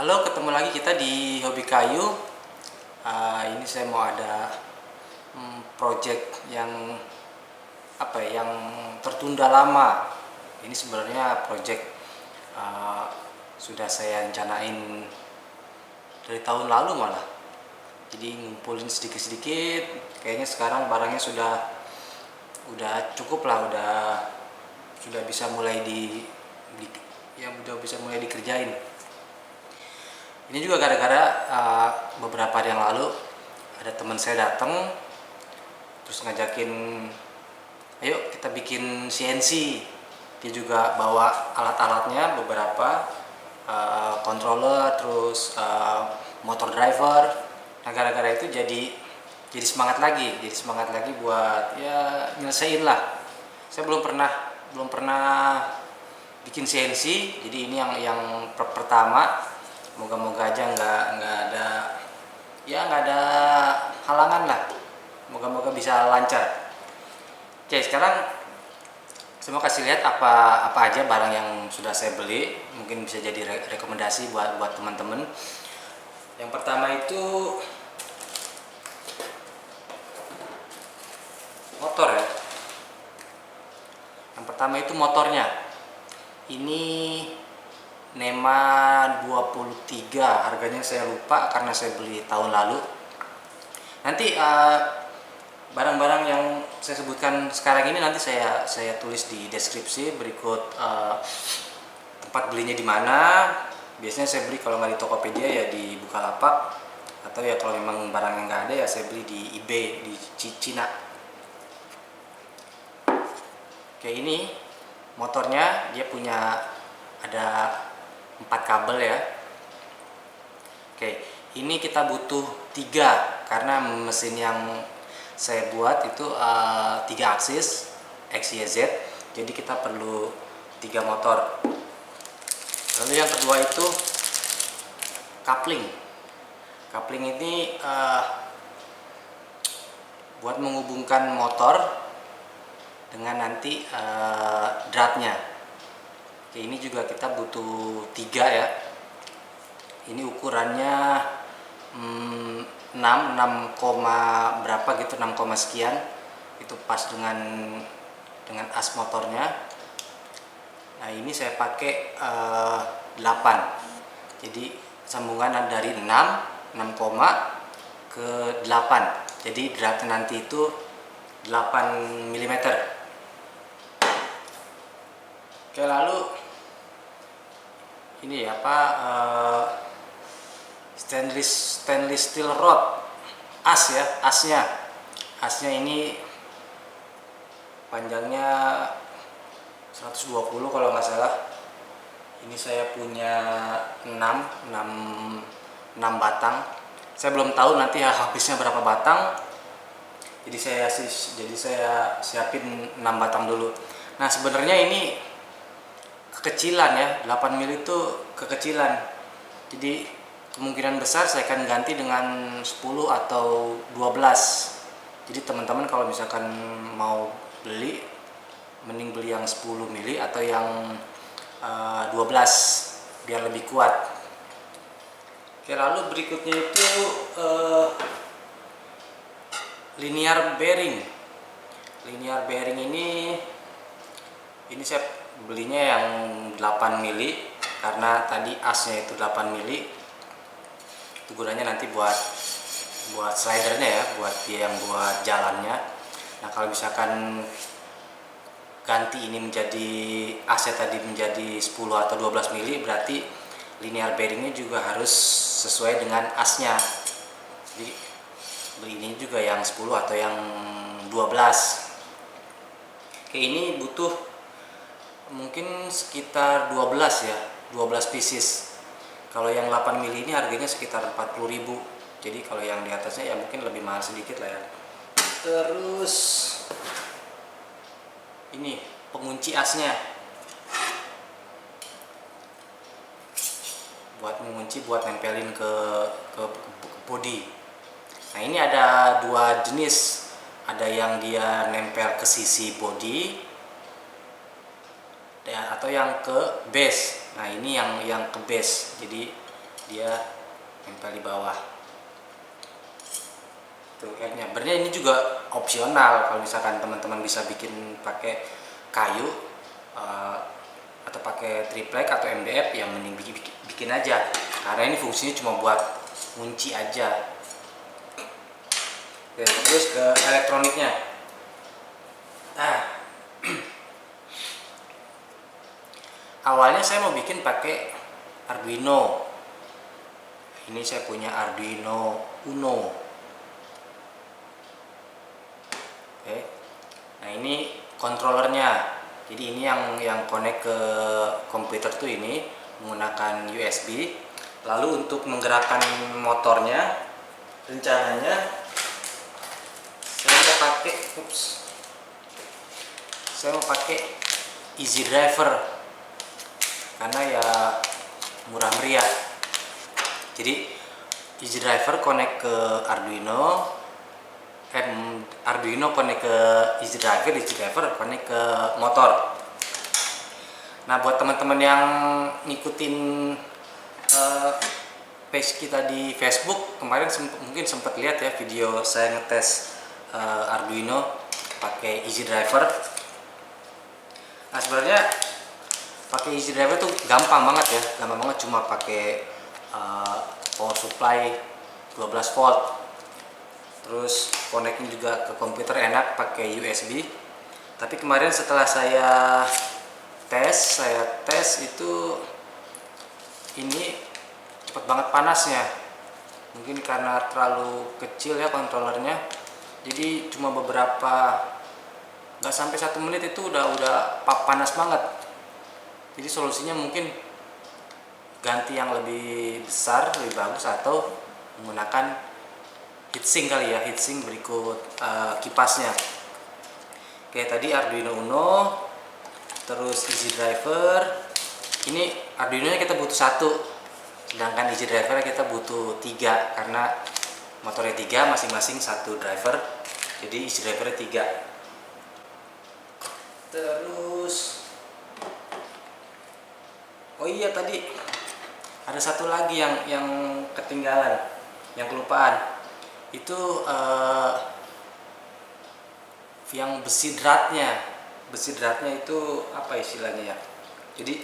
Halo, ketemu lagi kita di Hobi Kayu. Ini saya mau ada project yang yang tertunda lama. Ini sebenarnya project uh, sudah saya rencanain dari tahun lalu malah. Jadi ngumpulin sedikit-sedikit. Kayaknya sekarang barangnya udah cukup lah, sudah bisa mulai udah bisa mulai dikerjain. Ini juga gara-gara beberapa hari yang lalu ada teman saya datang terus ngajakin, ayo kita bikin CNC. Dia juga bawa alat-alatnya beberapa, controller, terus motor driver. Nah, gara-gara itu jadi semangat lagi buat ya nyelesain lah. Saya belum pernah bikin CNC, jadi ini yang pertama. Moga-moga aja nggak ada halangan lah. Moga-moga bisa lancar. Oke, sekarang saya mau kasih lihat apa aja barang yang sudah saya beli. Mungkin bisa jadi rekomendasi buat teman-teman. Yang pertama itu motor ya. Yang pertama itu motornya. Ini NEMA 23, harganya saya lupa karena saya beli tahun lalu. Nanti barang-barang yang saya sebutkan sekarang ini nanti saya tulis di deskripsi berikut, tempat belinya di mana. Biasanya saya beli kalau nggak di Tokopedia ya di Bukalapak, atau ya kalau memang barangnya nggak ada ya saya beli di eBay di Cina. Oke, ini motornya dia punya ada 4 kabel ya. Oke, ini kita butuh 3 karena mesin yang saya buat itu 3 aksis X, Y, Z. Jadi kita perlu 3 motor. Lalu yang kedua itu coupling. Coupling ini buat menghubungkan motor dengan nanti dratnya. Oke, ini juga kita butuh 3 ya. Ini ukurannya 6 berapa gitu, 6, sekian. Itu pas dengan as motornya. Nah, ini saya pakai 8. Jadi sambungan dari 6 ke 8. Jadi dratnya nanti itu 8 mm. Oke, lalu ini stainless steel rod, asnya ini panjangnya 120 kalau nggak salah. Ini saya punya 6 batang. Saya belum tahu nanti habisnya berapa batang, jadi saya siapin 6 batang dulu. Nah, sebenarnya ini kekecilan ya, 8 mili itu kekecilan. Jadi kemungkinan besar saya akan ganti dengan 10 atau 12. Jadi teman-teman kalau misalkan mau beli, mending beli yang 10 mili atau yang 12 biar lebih kuat. Oke, lalu berikutnya itu linear bearing. Linear bearing ini saya belinya yang 8 mili karena tadi asnya itu 8 mili. Itu gunanya nanti buat slidernya ya, buat dia yang buat jalannya. Nah, kalau misalkan ganti ini menjadi asnya tadi menjadi 10 atau 12 mili, berarti linear bearingnya juga harus sesuai dengan asnya. Jadi beli ini juga yang 10 atau yang 12. Oke, ini butuh mungkin sekitar 12 ya, 12 pieces. Kalau yang 8 mili ini harganya sekitar 40.000. Jadi kalau yang di atasnya ya mungkin lebih mahal sedikit lah ya. Terus ini pengunci asnya. Buat mengunci, buat nempelin ke bodi. Nah, ini ada 2 jenis. Ada yang dia nempel ke sisi bodi atau yang ke base. Nah, ini yang ke base. Jadi dia nempel di bawah. Tuh kayaknya. Sebenarnya ini juga opsional kalau misalkan teman-teman bisa bikin pakai kayu atau pakai triplek atau MDF, yang mending bikin aja, karena ini fungsinya cuma buat kunci aja. Oke, terus ke elektroniknya. Nah, awalnya saya mau bikin pakai Arduino. Ini saya punya Arduino Uno. Oke. Nah, ini kontrolernya. Jadi ini yang connect ke komputer tuh ini menggunakan USB. Lalu untuk menggerakkan motornya, rencananya saya mau pakai Easy Driver karena ya murah meriah. Jadi Easy Driver connect ke Arduino, Arduino connect ke Easy Driver connect ke motor. Nah, buat teman-teman yang ngikutin page kita di Facebook, kemarin mungkin sempat lihat ya video saya ngetes Arduino pakai Easy Driver. Nah, sebenarnya pakai Easy Driver tuh gampang banget ya, cuma pakai power supply 12 volt. Terus connecting juga ke komputer enak pakai USB. Tapi kemarin setelah saya tes itu ini cepet banget panasnya. Mungkin karena terlalu kecil ya kontrolernya. Jadi cuma beberapa, nggak sampai 1 menit itu udah panas banget. Jadi solusinya mungkin ganti yang lebih besar, lebih bagus, atau menggunakan heatsink kali ya, heatsink berikut kipasnya. Kayak tadi Arduino Uno, terus Easy Driver. Ini Arduino nya kita butuh 1, sedangkan Easy Driver kita butuh 3 karena motornya 3, masing-masing 1 driver. Jadi Easy Driver 3. Terus oh iya, tadi ada satu lagi yang ketinggalan, yang kelupaan. Itu yang besi dratnya itu apa istilahnya ya. Jadi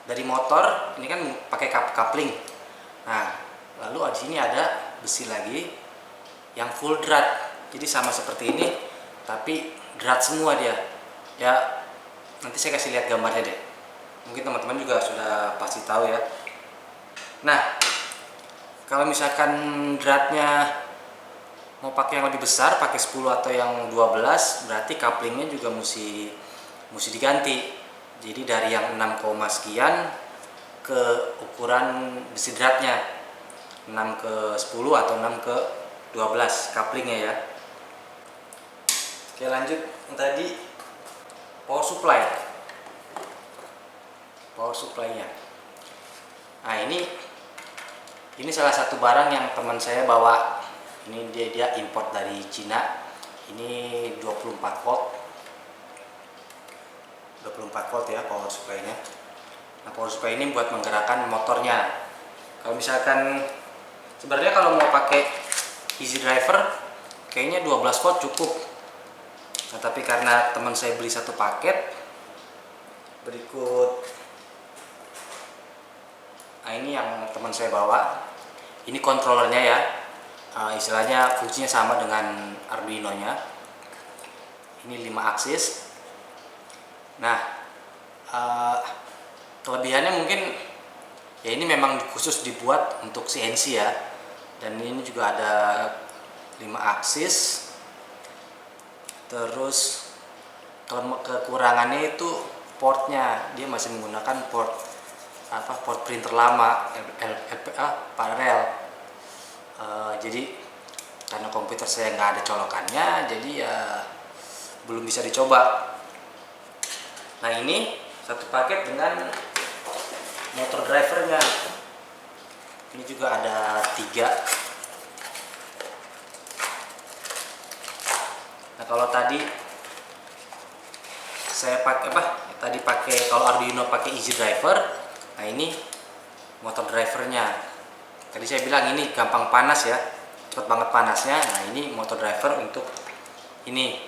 dari motor ini kan pakai coupling. Nah, lalu di sini ada besi lagi yang full drat. Jadi sama seperti ini, tapi drat semua dia. Ya, nanti saya kasih lihat gambarnya deh. Mungkin teman-teman juga sudah pasti tahu ya. Nah, kalau misalkan dratnya mau pakai yang lebih besar, pakai 10 atau yang 12, berarti couplingnya juga mesti diganti. Jadi dari yang 6, sekian ke ukuran besi dratnya 6 ke 10 atau 6 ke 12 couplingnya ya. Oke, lanjut. Yang tadi power supply-nya. Nah, ini salah satu barang yang teman saya bawa. Ini dia import dari Cina. Ini 24 volt ya power supply-nya. Nah, power supply ini buat menggerakkan motornya. Kalau misalkan sebenarnya kalau mau pakai Easy Driver kayaknya 12 volt cukup. Nah, tapi karena teman saya beli 1 paket berikut. Nah, ini yang teman saya bawa. Ini kontrolernya ya. Istilahnya fungsinya sama dengan Arduino-nya. Ini 5 aksis. Nah, kelebihannya mungkin ya ini memang khusus dibuat untuk CNC ya. Dan ini juga ada 5 aksis. Terus kekurangannya itu portnya, dia masih menggunakan port printer lama, LPA paralel. Jadi karena komputer saya nggak ada colokannya, jadi ya belum bisa dicoba. Nah, ini satu paket dengan motor drivernya. Ini juga ada 3. Nah, kalau tadi saya pakai kalau Arduino pakai Easy Driver. Nah, ini motor drivernya. Tadi saya bilang ini gampang panas ya, cepet banget panasnya. Nah ini motor driver untuk ini.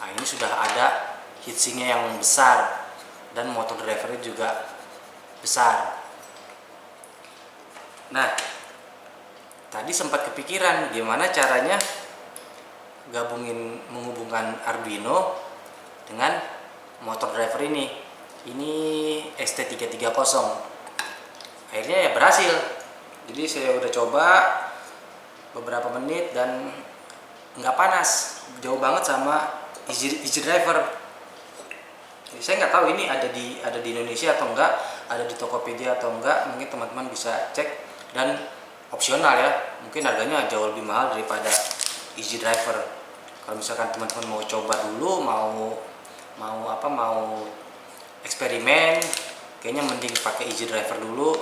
Nah ini sudah ada heatsinknya yang besar dan motor drivernya juga besar. Nah tadi sempat kepikiran gimana caranya menghubungkan Arduino dengan motor driver ini ST330. Akhirnya ya berhasil. Jadi saya udah coba beberapa menit dan nggak panas, jauh banget sama Easy Driver. Jadi saya nggak tahu ini ada di Indonesia atau enggak, ada di Tokopedia atau enggak. Mungkin teman-teman bisa cek. Dan opsional ya, mungkin harganya jauh lebih mahal daripada Easy Driver. Kalau misalkan teman-teman mau coba dulu, mau eksperimen, kayaknya mending pakai Easy Driver dulu,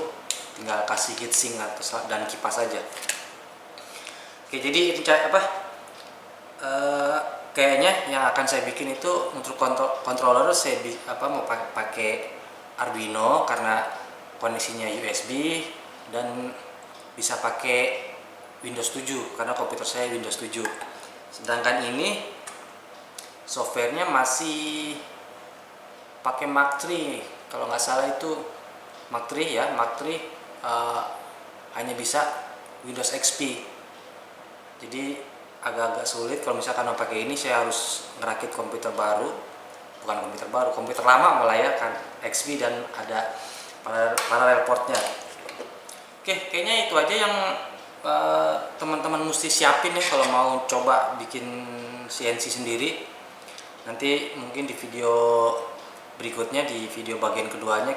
tinggal kasih heatsink dan kipas saja. Oke, jadi kayaknya yang akan saya bikin itu untuk controller saya mau pakai Arduino karena koneksinya USB dan bisa pakai Windows 7 karena komputer saya Windows 7. Sedangkan ini softwarenya masih pakai Mark III, kalau nggak salah itu Mark III ya, Mark III hanya bisa Windows XP. Jadi agak-agak sulit kalau misalkan mau pakai ini. Saya harus ngerakit komputer baru, komputer lama malah ya kan, XP, dan ada parallel portnya. Oke, kayaknya itu aja yang teman-teman mesti siapin ya kalau mau coba bikin CNC sendiri. Nanti mungkin di video berikutnya, di video bagian keduanya,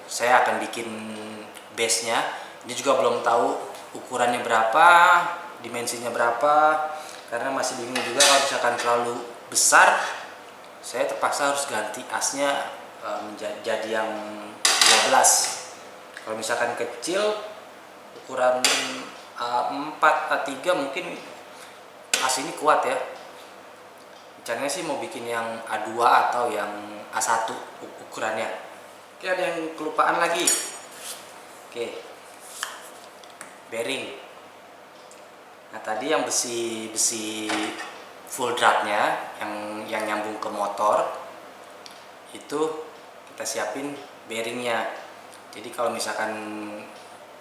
saya akan bikin base-nya. Ini juga belum tahu ukurannya berapa, dimensinya berapa, karena masih bingung juga. Kalau misalkan terlalu besar, saya terpaksa harus ganti asnya menjadi yang 12. Kalau misalkan kecil, ukuran A4, A3 mungkin as ini kuat ya. Rencananya sih mau bikin yang A2 atau yang A1 ukurannya. Oke, ada yang kelupaan lagi. Oke, bearing. Nah tadi yang besi full dratnya yang nyambung ke motor itu kita siapin bearingnya. Jadi kalau misalkan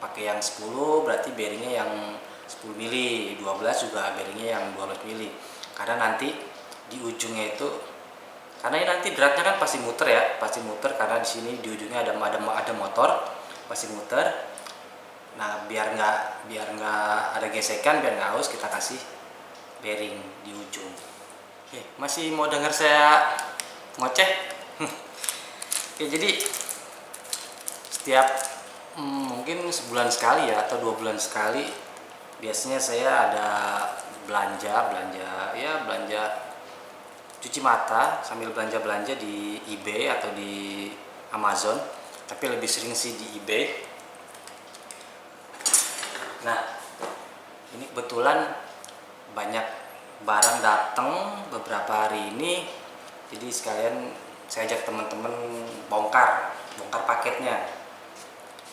pakai yang 10 berarti bearingnya yang 10 mili, 12 juga bearingnya yang 12 mili. Karena nanti di ujungnya itu, karena ini nanti dratnya kan pasti muter ya, karena di sini di ujungnya ada motor, pasti muter. Nah biar nggak ada gesekan, biar nggak haus, kita kasih bearing di ujung. Oke, masih mau dengar saya ngoceh? Oke, jadi setiap mungkin sebulan sekali ya atau 2 bulan sekali biasanya saya ada belanja cuci mata sambil belanja di eBay atau di Amazon, tapi lebih sering sih di eBay. Nah ini kebetulan banyak barang datang beberapa hari ini, jadi sekalian saya ajak teman-teman bongkar paketnya.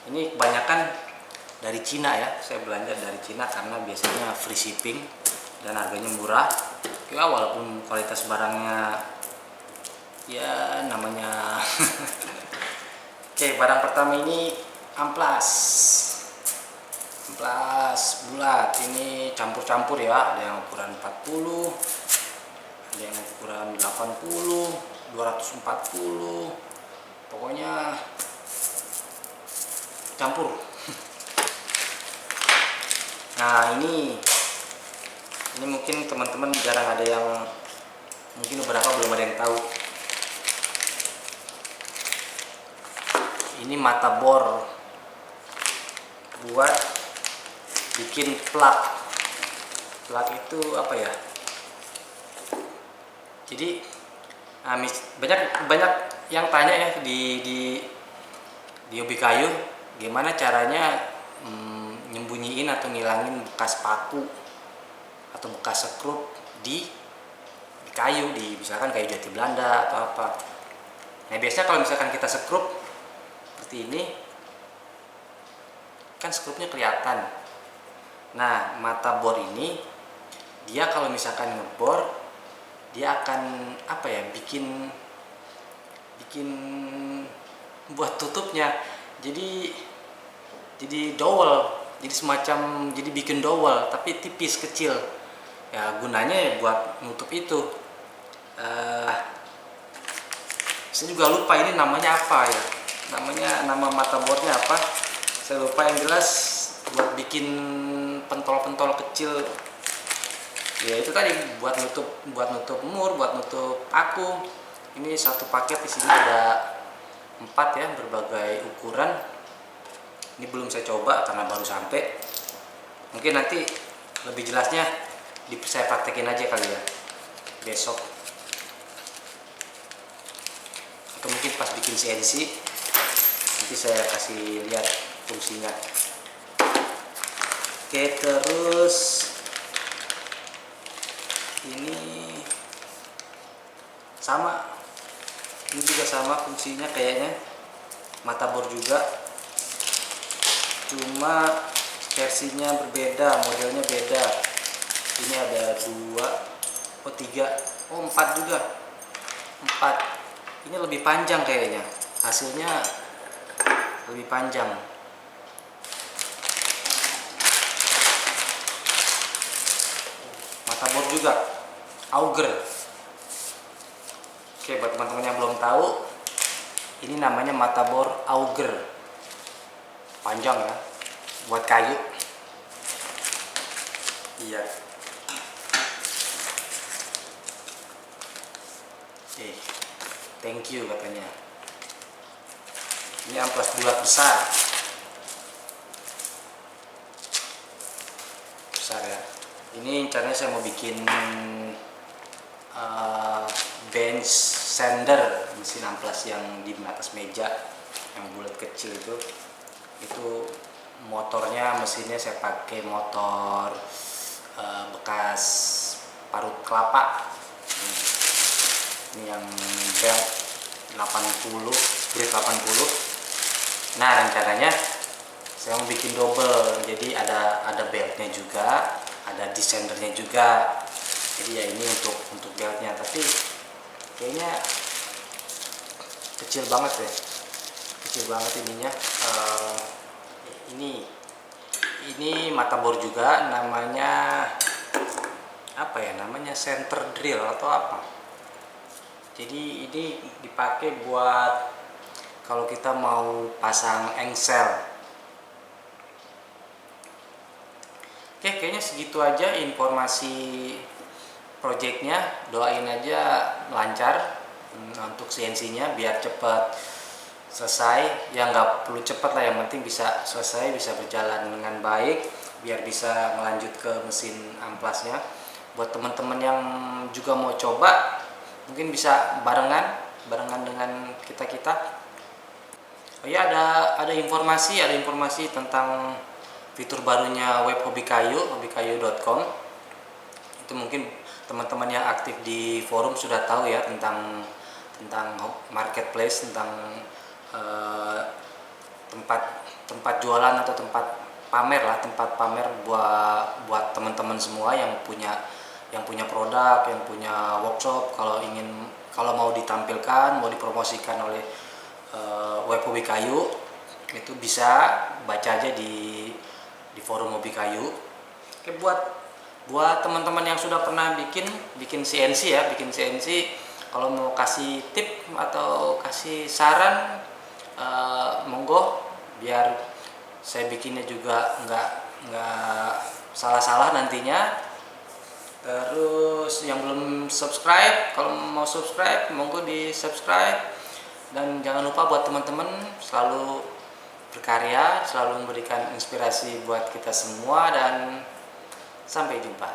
Ini kebanyakan dari Cina ya, saya belanja dari Cina karena biasanya free shipping dan harganya murah. Ya walaupun kualitas barangnya ya namanya Oke, barang pertama ini amplas bulat. Ini campur-campur ya, ada yang ukuran 40, ada yang ukuran 80, 240, pokoknya campur. Nah ini mungkin teman-teman jarang ada yang, mungkin beberapa belum ada yang tahu. Ini mata bor buat bikin plug itu apa ya? Jadi banyak yang tanya ya di hobi kayu, gimana caranya nyembunyiin atau ngilangin bekas paku atau bekas sekrup di kayu, misalkan kayu jati Belanda atau apa. Nah biasanya kalau misalkan kita sekrup seperti ini, kan skrupnya kelihatan. Nah, mata bor ini dia kalau misalkan ngebor, dia akan apa ya, bikin buat tutupnya jadi dowel, jadi semacam, jadi bikin dowel tapi tipis kecil ya, gunanya ya buat nutup itu. Saya juga lupa ini namanya apa ya, nama mata bornya apa, saya lupa. Yang jelas buat bikin pentol-pentol kecil ya, itu tadi buat nutup mur, buat nutup aku. Ini satu paket, di sini ada 4 ya, berbagai ukuran. Ini belum saya coba karena baru sampai. Mungkin nanti lebih jelasnya saya praktekin aja kali ya besok, atau mungkin pas bikin CNC nanti saya kasih lihat fungsinya. Oke, terus ini sama, ini juga sama fungsinya kayaknya, mata bor juga, cuma versinya berbeda, modelnya beda. Ini ada 2, 3, 4 juga, 4. Ini lebih panjang kayaknya, hasilnya lebih panjang. Mata bor juga auger. Oke, buat teman-teman yang belum tahu, ini namanya mata bor auger, panjang ya, buat kayu. Iya. Thank you katanya. Ini amplas bulat besar ya. Ini caranya saya mau bikin bench sander, mesin amplas yang di atas meja yang bulat kecil itu motornya, mesinnya saya pakai motor bekas parut kelapa. Ini yang belt 80, grade 80. Nah, rencananya saya mau bikin double, jadi ada beltnya juga, ada descendernya juga. Jadi ya ini untuk beltnya, tapi kayaknya kecil banget ininya. Ini mata bor juga, namanya apa ya, namanya center drill atau apa. Jadi ini dipakai buat kalau kita mau pasang engsel. Oke, kayaknya segitu aja informasi projectnya. Doain aja lancar untuk CNC-nya biar cepat selesai. Ya nggak perlu cepat lah, yang penting bisa selesai, bisa berjalan dengan baik, biar bisa melanjut ke mesin amplasnya. Buat teman-teman yang juga mau coba, mungkin bisa barengan dengan kita. Oh ya, ada informasi tentang fitur barunya web hobikayu.com. Itu mungkin teman-teman yang aktif di forum sudah tahu ya, tentang marketplace, tentang tempat jualan atau tempat pamer buat teman-teman semua yang punya produk, yang punya workshop. Kalau mau ditampilkan, mau dipromosikan oleh web Hobi Kayu, itu bisa baca aja di forum Hobi Kayu. Oke, buat teman-teman yang sudah pernah bikin CNC ya, kalau mau kasih tip atau kasih saran, monggo, biar saya bikinnya juga nggak salah-salah nantinya. Terus yang belum subscribe, kalau mau subscribe monggo di subscribe. Dan jangan lupa buat teman-teman selalu berkarya, selalu memberikan inspirasi buat kita semua, dan sampai jumpa.